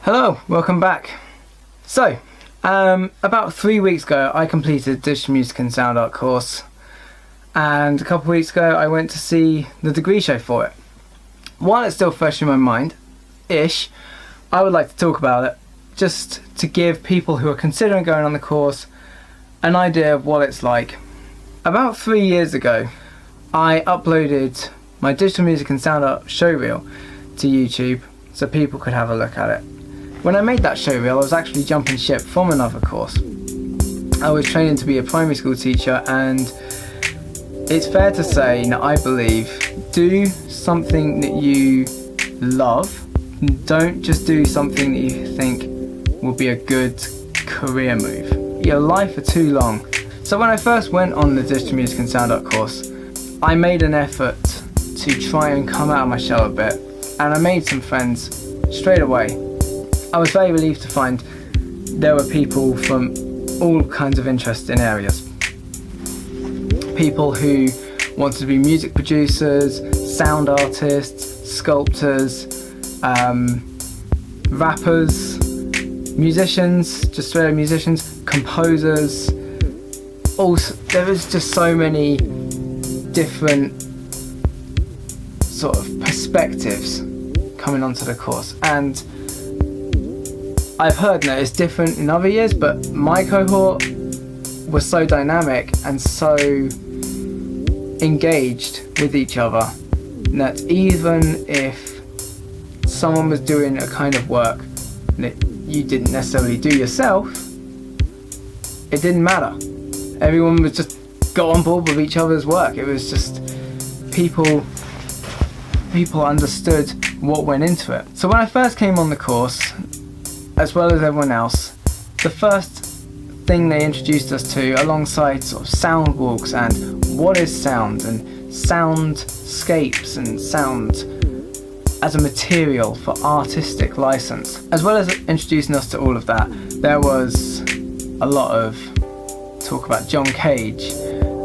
Hello, welcome back. So, about 3 weeks ago I completed digital music and sound art course, and a couple of weeks ago I went to see the degree show for it. While it's still fresh in my mind-ish, I would like to talk about it, just to give people who are considering going on the course an idea of what it's like. About 3 years ago I uploaded my digital music and sound art showreel to YouTube so people could have a look at it. When I made that showreel, I was actually jumping ship from another course. I was training to be a primary school teacher, and it's fair to say that I believe, do something that you love. Don't just do something that you think will be a good career move. Your life for too long. So when I first went on the digital music and sound art course, I made an effort to try and come out of my shell a bit, and I made some friends straight away. I was very relieved to find there were people from all kinds of interesting areas. People who wanted to be music producers, sound artists, sculptors, rappers, musicians, just straight up musicians, composers. Also, there was just so many different sort of perspectives coming onto the course, and I've heard that it's different in other years, but my cohort was so dynamic and so engaged with each other that even if someone was doing a kind of work that you didn't necessarily do yourself, it didn't matter. Everyone was just got on board with each other's work. It was just people understood what went into it. So when I first came on the course, as well as everyone else, the first thing they introduced us to, alongside sort of sound walks and what is sound and soundscapes and sound as a material for artistic license, as well as introducing us to all of that, there was a lot of talk about John Cage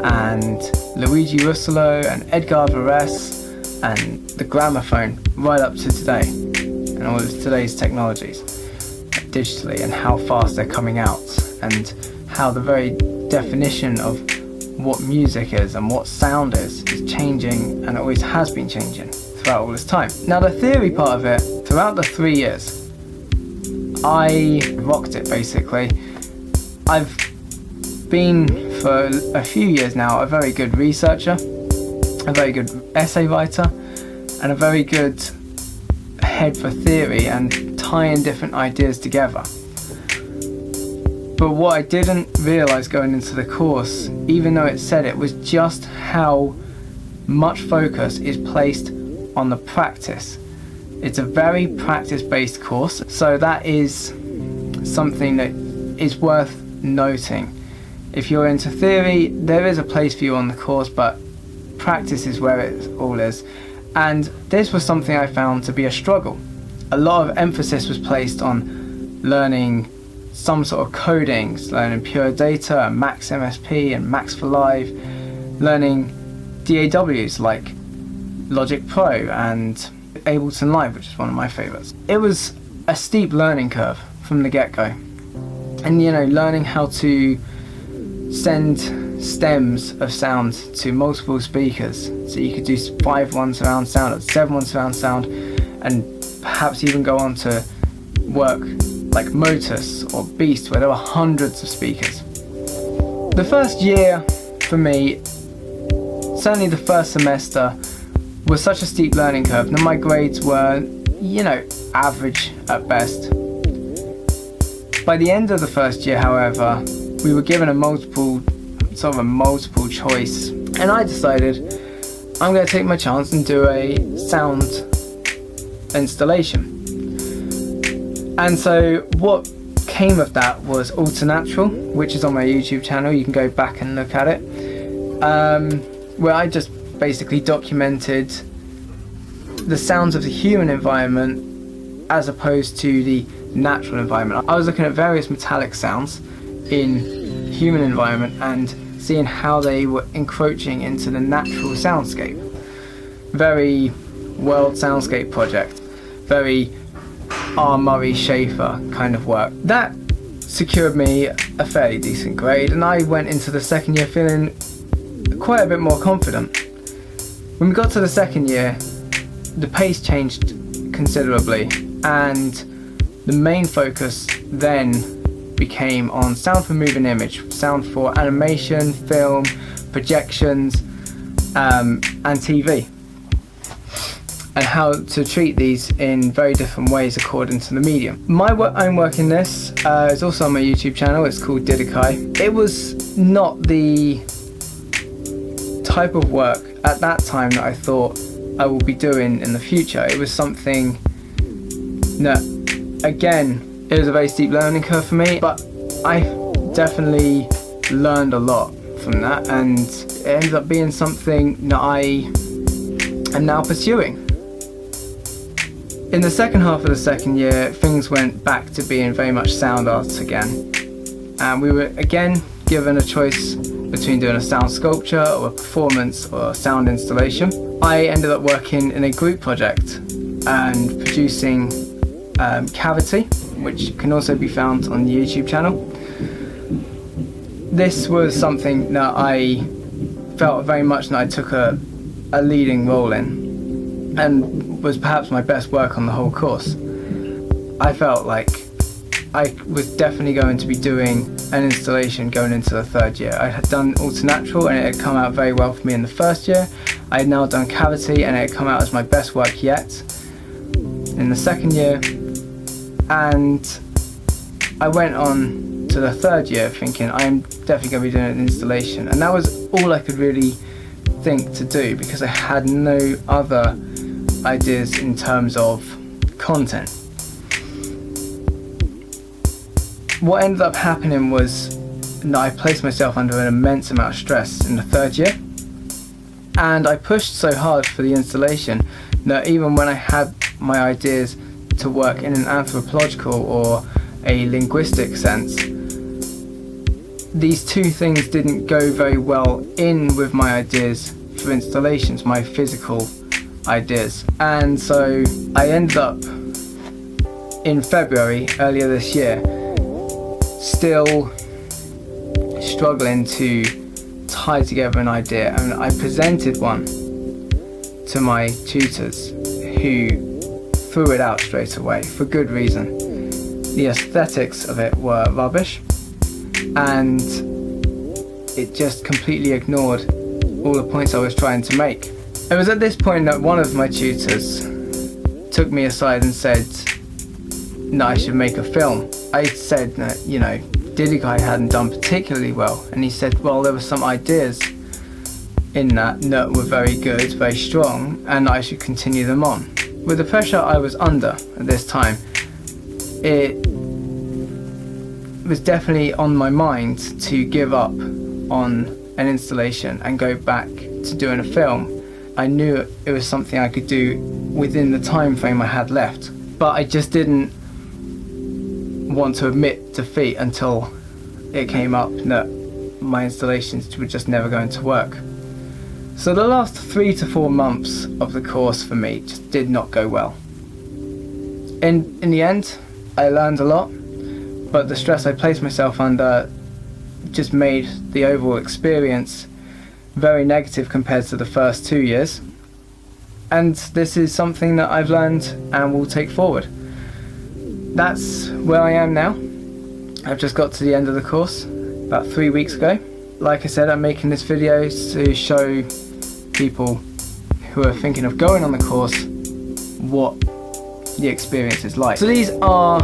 and Luigi Russolo and Edgar Varese and the gramophone right up to today, and all of today's technologies digitally, and how fast they're coming out, and how the very definition of what music is and what sound is changing, and always has been changing throughout all this time. Now the theory part of it, throughout the 3 years, I rocked it basically. I've been for a few years now a very good researcher, a very good essay writer, and a very good head for theory and tying different ideas together. But what I didn't realise going into the course, even though it said it, was just how much focus is placed on the practice. It's a very practice-based course, so that is something that is worth noting. If you're into theory, there is a place for you on the course, but practice is where it all is. And this was something I found to be a struggle. A lot of emphasis was placed on learning some sort of codings, learning pure data and Max MSP and Max for Live, learning DAWs like Logic Pro and Ableton Live, which is one of my favourites. It was a steep learning curve from the get-go. And learning how to send stems of sound to multiple speakers, so you could do 5.1 surround sound or 7.1 surround sound, and perhaps even go on to work like Motus or Beast, where there were hundreds of speakers. The first year for me, certainly the first semester, was such a steep learning curve that my grades were, average at best. By the end of the first year, however, we were given a multiple choice, and I decided I'm going to take my chance and do a sound installation. And so what came of that was Alternatural, which is on my YouTube channel. You can go back and look at it, where I just basically documented the sounds of the human environment as opposed to the natural environment. I was looking at various metallic sounds in human environment and seeing how they were encroaching into the natural soundscape. Very world soundscape project, very R. Murray Schafer kind of work. That secured me a fairly decent grade, and I went into the second year feeling quite a bit more confident. When we got to the second year, the pace changed considerably, and the main focus then became on sound for moving image, sound for animation, film, projections, and TV, and how to treat these in very different ways according to the medium. My own work in this is also on my YouTube channel. It's called Didakai. It was not the type of work at that time that I thought I will be doing in the future. It was something that, again, it was a very steep learning curve for me, but I definitely learned a lot from that, and it ended up being something that I am now pursuing. In the second half of the second year, things went back to being very much sound art again, and we were again given a choice between doing a sound sculpture or a performance or a sound installation. I ended up working in a group project and producing Cavity, which can also be found on the YouTube channel. This was something that I felt very much that I took a leading role in, and was perhaps my best work on the whole course. I felt like I was definitely going to be doing an installation going into the third year. I had done Alternatural and it had come out very well for me in the first year. I had now done Cavity and it had come out as my best work yet in the second year, and I went on to the third year thinking I am definitely going to be doing an installation, and that was all I could really think to do because I had no other ideas in terms of content. What ended up happening was that I placed myself under an immense amount of stress in the third year, and I pushed so hard for the installation that even when I had my ideas to work in an anthropological or a linguistic sense, these two things didn't go very well in with my ideas for installations, my physical ideas. And so I ended up in February earlier this year still struggling to tie together an idea, and I presented one to my tutors who threw it out straight away for good reason. The aesthetics of it were rubbish, and it just completely ignored all the points I was trying to make. It was at this point that one of my tutors took me aside and said that I should make a film. I said that, you know, Didakai hadn't done particularly well, and he said, well, there were some ideas in that were very good, very strong, and I should continue them on. With the pressure I was under at this time, it was definitely on my mind to give up on an installation and go back to doing a film. I knew it was something I could do within the time frame I had left, but I just didn't want to admit defeat until it came up that my installations were just never going to work. So the last 3 to 4 months of the course for me just did not go well. In the end, I learned a lot, but the stress I placed myself under just made the overall experience very negative compared to the first 2 years. And this is something that I've learned and will take forward. That's where I am now. I've just got to the end of the course about 3 weeks ago. Like I said, I'm making this video to show people who are thinking of going on the course what the experience is like. So these are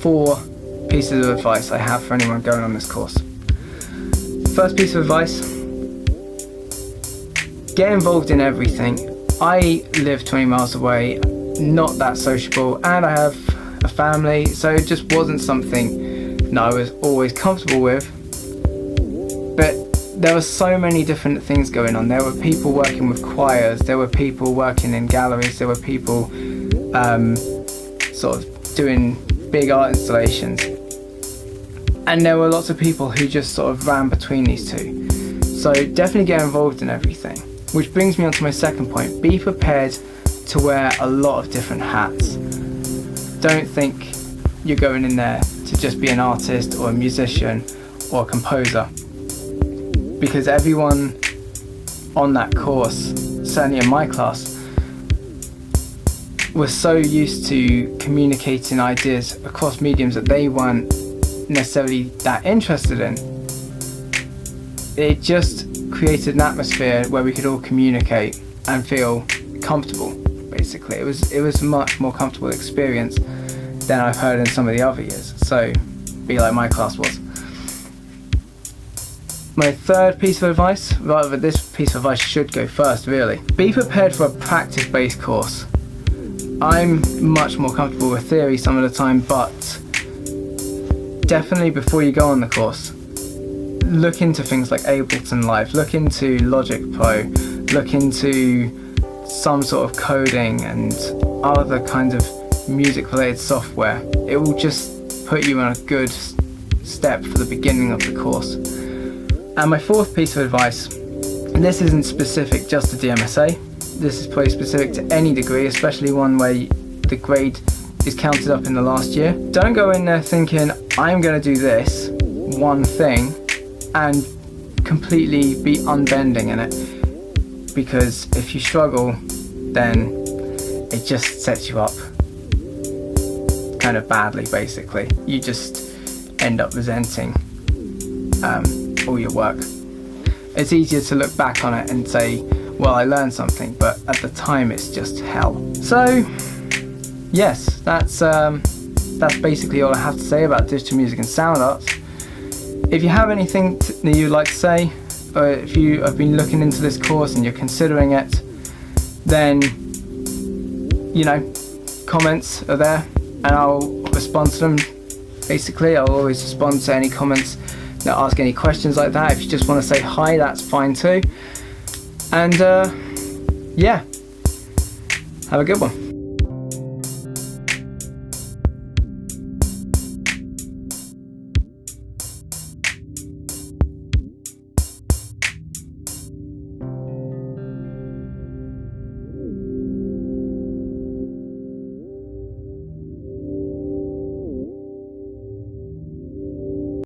4 pieces of advice I have for anyone going on this course. First piece of advice: get involved in everything. I live 20 miles away, not that sociable, and I have a family, so it just wasn't something that I was always comfortable with. But there were so many different things going on. There were people working with choirs, there were people working in galleries, there were people sort of doing big art installations, and there were lots of people who just sort of ran between these two. So definitely get involved in everything. Which brings me on to my second point: be prepared to wear a lot of different hats. don't think you're going in there to just be an artist or a musician or a composer, because everyone on that course, certainly in my class, was so used to communicating ideas across mediums that they weren't necessarily that interested in. It just created an atmosphere where we could all communicate and feel comfortable, basically. It was a much more comfortable experience than I've heard in some of the other years, so be like my class was. My third piece of advice, rather this piece of advice should go first really. Be prepared for a practice-based course. I'm much more comfortable with theory some of the time, but definitely before you go on the course, look into things like Ableton Live, look into Logic Pro, look into some sort of coding and other kinds of music-related software. It will just put you on a good step for the beginning of the course. And my fourth piece of advice, and this isn't specific just to DMSA, this is probably specific to any degree, especially one where the grade is counted up in the last year. Don't go in there thinking, I'm going to do this one thing and completely be unbending in it, because if you struggle, then it just sets you up kind of badly, basically. You just end up resenting all your work. It's easier to look back on it and say, well, I learned something, but at the time it's just hell. So yes, that's basically all I have to say about digital music and sound arts. If you have anything that you'd like to say, or if you have been looking into this course and you're considering it, then, you know, comments are there and I'll respond to them. Basically, I'll always respond to any comments that ask any questions like that. If you just want to say hi, that's fine too. And yeah, have a good one.